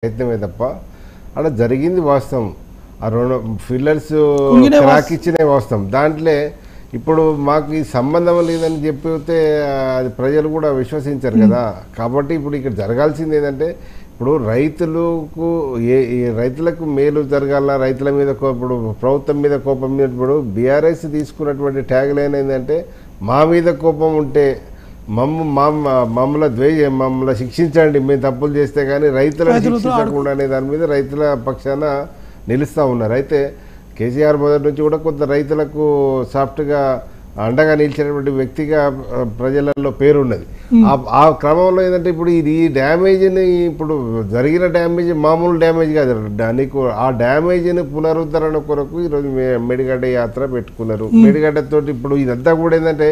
ప్రయత్నమే తప్ప అలా జరిగింది వాస్తవం. ఆ రెండు ఫిల్లర్స్ క్రాక్ ఇచ్చినే వాస్తవం. దాంట్లో ఇప్పుడు మాకు ఈ సంబంధం లేదని చెప్పితే అది ప్రజలు కూడా విశ్వసించారు కదా. కాబట్టి ఇప్పుడు ఇక్కడ జరగాల్సింది ఏంటంటే, ఇప్పుడు రైతులకు మేలు జరగాల, రైతుల మీద ఇప్పుడు ప్రభుత్వం మీద కోపం మీద ఇప్పుడు బీఆర్ఎస్ తీసుకున్నటువంటి ట్యాగ్ లైన్ ఏంటంటే, మా మీద కోపం ఉంటే మమ్మల్ని శిక్షించండి, మేము తప్పులు చేస్తే కానీ రైతులను శిక్షించకుండా అనే దాని మీద రైతుల పక్షాన నిలుస్తూ ఉన్నారు. అయితే కేసీఆర్ మొదటి నుంచి కూడా కొంత రైతులకు సాఫ్ట్గా అండగా నిలిచినటువంటి వ్యక్తిగా ప్రజలలో పేరున్నది. ఆ క్రమంలో ఏంటంటే ఇప్పుడు ఈ డ్యామేజ్ని, ఇప్పుడు జరిగిన డ్యామేజ్ మామూలు డ్యామేజ్ కాదు, నీకు ఆ డ్యామేజ్ని పునరుద్ధరణ కొరకు ఈరోజు మేడిగడ్డ యాత్ర పెట్టుకున్నారు. మేడిగడ్డతోటి ఇప్పుడు ఇదంతా కూడా ఏంటంటే,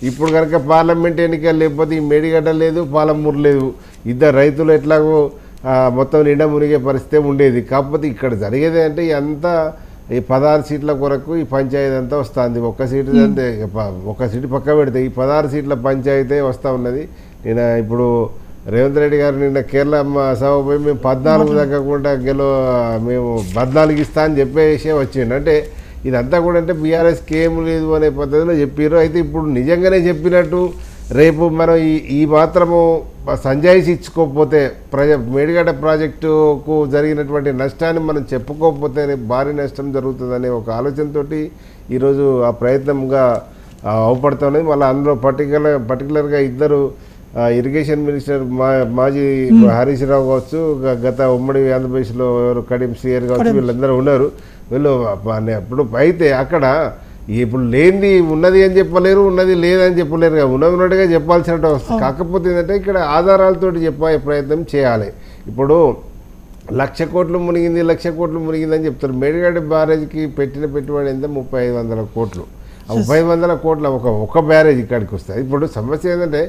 ఇప్పుడు కనుక పార్లమెంట్ ఎన్నికలు లేకపోతే ఈ మేడిగడ్డ లేదు, పాలమూరు లేదు, ఇద్దరు రైతులు ఎట్లాగో మొత్తం నిండా మునిగే పరిస్థితి ఉండేది. కాకపోతే ఇక్కడ జరిగేది అంటే అంతా ఈ 16 సీట్ల కొరకు ఈ పంచాయతీ అంతా వస్తుంది. ఒక సీటు పక్క పెడితే ఈ 16 సీట్ల పంచాయతీ వస్తూ ఉన్నది. నేను ఇప్పుడు రేవంత్ రెడ్డి గారు నిన్న కేరళ సభ పోయి మేము 14 తగ్గకుండా మేము 14 ఇస్తా అని చెప్పేసే వచ్చిండు. అంటే ఇదంతా కూడా అంటే బీఆర్ఎస్కి ఏం లేదు అనే పద్ధతిలో చెప్పారు. అయితే ఇప్పుడు నిజంగానే చెప్పినట్టు రేపు మనం ఈ మాత్రము సంజాయిషి ఇచ్చుకోకపోతే మేడిగడ్డ ప్రాజెక్టుకు జరిగినటువంటి నష్టాన్ని మనం చెప్పుకోకపోతే భారీ నష్టం జరుగుతుందనే ఒక ఆలోచనతో ఈరోజు ఆ ప్రయత్నంగా అవపడుతున్నది. మళ్ళీ అందులో పర్టికులర్గా ఇద్దరు ఇరిగేషన్ మినిస్టర్ మాజీ హరీష్ రావు కావచ్చు, గత ఉమ్మడి ఆంధ్రప్రదేశ్లో ఎవరు కడియం శ్రీయర్ కావచ్చు, వీళ్ళందరూ ఉన్నారు. వీళ్ళు అప్పుడు అయితే అక్కడ ఇప్పుడు లేనిది ఉన్నది అని చెప్పలేరు, ఉన్నది లేదని చెప్పలేరు, ఉన్నట్టుగా చెప్పాల్సినట్టు వస్తుంది. కాకపోతే ఏంటంటే ఇక్కడ ఆధారాలతో చెప్పే ప్రయత్నం చేయాలి. ఇప్పుడు 1,00,000 కోట్లు మునిగింది, 1,00,000 కోట్లు మునిగిందని చెప్తారు. మేడిగడ్డ బ్యారేజ్కి పెట్టిన పెట్టుబడి ఎంత? 3,500 కోట్లు. 3,500 కోట్ల ఒక బ్యారేజ్ ఇక్కడికి వస్తాయి. ఇప్పుడు సమస్య ఏంటంటే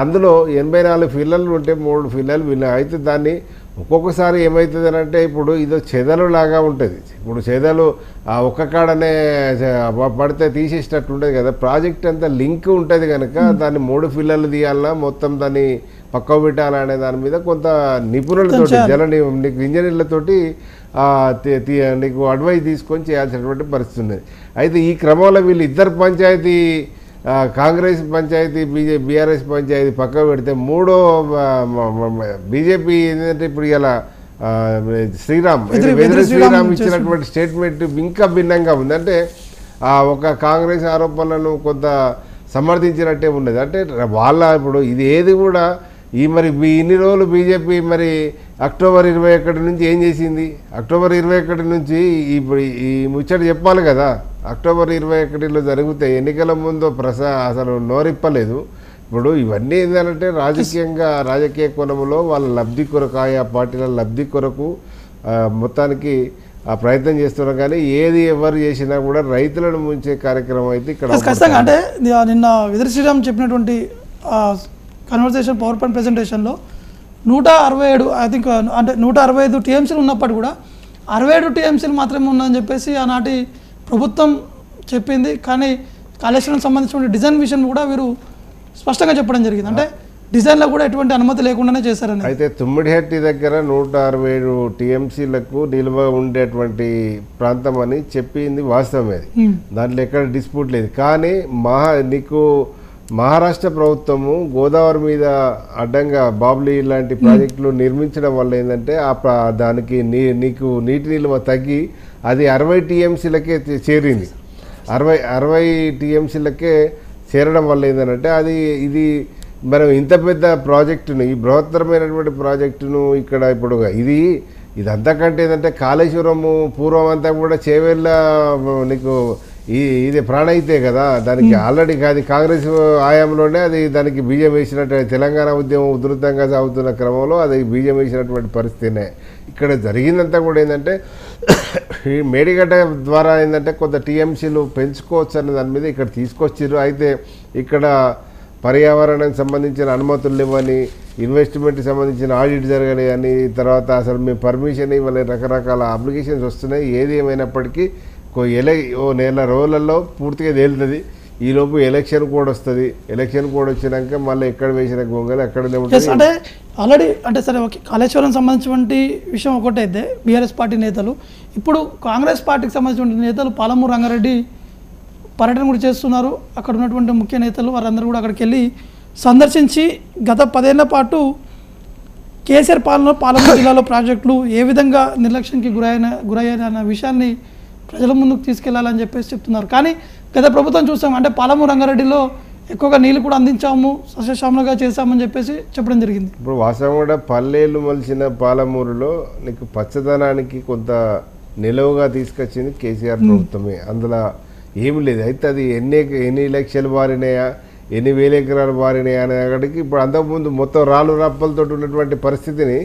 అందులో 84 ఫిల్లర్లు ఉంటే 3 ఫిల్లర్లు అయితే దాన్ని ఒక్కొక్కసారి ఏమవుతుంది అని అంటే, ఇప్పుడు ఇదో చెదలు లాగా ఉంటుంది. ఇప్పుడు చెదలు ఒక్క కాడనే పడితే తీసేసినట్టు ఉంటుంది కదా. ప్రాజెక్ట్ అంతా లింక్ ఉంటుంది కనుక దాన్ని 3 ఫిల్లర్లు తీయాలన్నా మొత్తం దాన్ని పక్క పెట్టాలనే దాని మీద కొంత నిపుణులతోటి నీకు ఇంజనీర్లతోటి నీకు అడ్వైస్ తీసుకొని చేయాల్సినటువంటి పరిస్థితి ఉన్నది. అయితే ఈ క్రమంలో వీళ్ళు ఇద్దరు పంచాయతీ, కాంగ్రెస్ పంచాయతీ, బీఆర్ఎస్ పంచాయతీ పక్క పెడితే మూడో బీజేపీ ఏంటంటే ఇప్పుడు ఇలా శ్రీరామ్ ఇచ్చినటువంటి స్టేట్మెంట్ ఇంకా భిన్నంగా ఉంది. అంటే ఒక కాంగ్రెస్ ఆరోపణలను కొంత సమర్థించినట్టే ఉన్నది. అంటే ఇప్పుడు ఇది ఏది కూడా మరి ఇన్ని రోజులు బీజేపీ మరి అక్టోబర్ 21 నుంచి ఏం చేసింది? అక్టోబర్ 21 నుంచి ఇప్పుడు ఈ ముచ్చట చెప్పాలి కదా. అక్టోబర్ 21లో జరిగితే ఎన్నికల ముందు అసలు నోరిప్పలేదు. ఇప్పుడు ఇవన్నీ ఏంటంటే రాజకీయ కోణంలో వాళ్ళ లబ్ధి కొరకు, ఆయా పార్టీల లబ్ధి కొరకు మొత్తానికి ఆ ప్రయత్నం చేస్తున్నారు. కానీ ఏది ఎవరు చేసినా కూడా రైతులను ముంచే కార్యక్రమం అయితే ఇక్కడ ఖచ్చితంగా. అంటే నిన్న వెదర్ శ్రీరామ్ చెప్పినటువంటి కన్వర్సేషన్ పవర్ పాయింట్ ప్రెజెంటేషన్లో 167 ఐ థింక్ అంటే 165 టీఎంసీలు ఉన్నప్పటికీ కూడా 67 టీఎంసీలు మాత్రమే ఉందని చెప్పేసి ఆనాటి ప్రభుత్వం చెప్పింది. కానీ కాళేశ్వరం సంబంధించిన డిజైన్ విషయం కూడా వీరు స్పష్టంగా చెప్పడం జరిగింది. అంటే డిజైన్లో కూడా ఎటువంటి అనుమతి లేకుండానే చేశారని. అయితే తుమ్మిడిహట్టి దగ్గర 167 టీఎంసీలకు నిల్వ ఉండేటువంటి ప్రాంతం అని చెప్పింది వాస్తవమే. దాంట్లో ఎక్కడ డిస్ప్యూట్ లేదు. కానీ మహారాష్ట్ర ప్రభుత్వము గోదావరి మీద అడ్డంగా బాబ్లీ లాంటి ప్రాజెక్టులు నిర్మించడం వల్ల ఏంటంటే దానికి నీకు నీటి నిల్వ తగ్గి అది 60 టీఎంసీలకే చేరింది. 60 టీఎంసీలకే చేరడం వల్ల ఏంటంటే ఇది మనం ఇంత పెద్ద ప్రాజెక్టును, ఈ బృహత్తరమైనటువంటి ప్రాజెక్టును ఇక్కడ ఇప్పుడు ఇదంతా కంటే ఏంటంటే కాళేశ్వరము పూర్వం అంతా కూడా చేవెళ్ళ నీకు ఇది ప్రాణయితే కదా. దానికి ఆల్రెడీ అది కాంగ్రెస్ హయాంలోనే దానికి బీజం వేసినట్టు, తెలంగాణ ఉద్యమం ఉధృతంగా సాగుతున్న క్రమంలో అది బీజం వేసినటువంటి పరిస్థితినే. ఇక్కడ జరిగిందంతా కూడా ఏంటంటే ఈ మేడిగడ్డ ద్వారా ఏంటంటే కొంత టీఎంసీలు పెంచుకోవచ్చు అనే దాని మీద ఇక్కడ తీసుకొచ్చారు. అయితే ఇక్కడ పర్యావరణానికి సంబంధించిన అనుమతులు ఇవ్వని, ఇన్వెస్ట్మెంట్కి సంబంధించిన ఆడిట్ జరగని అని, తర్వాత అసలు మేము పర్మిషన్ ఇవ్వని రకరకాల అప్లికేషన్స్ వస్తున్నాయి. ఏది ఏమైనప్పటికీ నెల రోజులలో పూర్తిగా తేలుతుంది. ఈలోపు ఎలక్షన్ కోడ్ వస్తుంది, ఎలక్షన్ కోడ్ వచ్చినాక మళ్ళీ ఎక్కడ వేసిన గొంగలు అక్కడనే ఎస్ ఉంటుంది. అంటే ఆల్రెడీ అంటే సరే ఓకే కాళేశ్వరం సంబంధించినటువంటి విషయం ఒకటైతే బీఆర్ఎస్ పార్టీ నేతలు ఇప్పుడు కాంగ్రెస్ పార్టీకి సంబంధించిన నేతలు పాలమూరు రంగారెడ్డి పర్యటన కూడా చేస్తున్నారు. అక్కడ ఉన్నటువంటి ముఖ్య నేతలు వారందరూ కూడా అక్కడికి వెళ్ళి సందర్శించి గత 10 ఏళ్ల పాటు కేసీఆర్ పాలనలో పాలమూరు జిల్లాలో ప్రాజెక్టులు ఏ విధంగా నిర్లక్ష్యానికి గురయ్యాయన్న విషయాన్ని ప్రజల ముందుకు తీసుకెళ్లాలని చెప్పేసి చెప్తున్నారు. కానీ గత ప్రభుత్వం చూసాం అంటే పాలమూరు రంగారెడ్డిలో ఎక్కువగా నీళ్లు కూడా అందించాము, సస్యశ్యామలుగా చేశామని చెప్పేసి చెప్పడం జరిగింది. ఇప్పుడు వాస్తవం కూడా పల్లెలు మలిచిన పాలమూరులో నీకు పచ్చదనానికి కొంత నిలువుగా తీసుకొచ్చింది కేసీఆర్ ప్రభుత్వమే. అందులో ఏమి లేదు. అయితే అది ఎన్ని లక్షలు బారినాయా, ఎన్ని వేల ఎకరాలు బారినాయా అనే అక్కడికి ఇప్పుడు అంతకుముందు మొత్తం రాళ్ళు రప్పలతో ఉన్నటువంటి పరిస్థితిని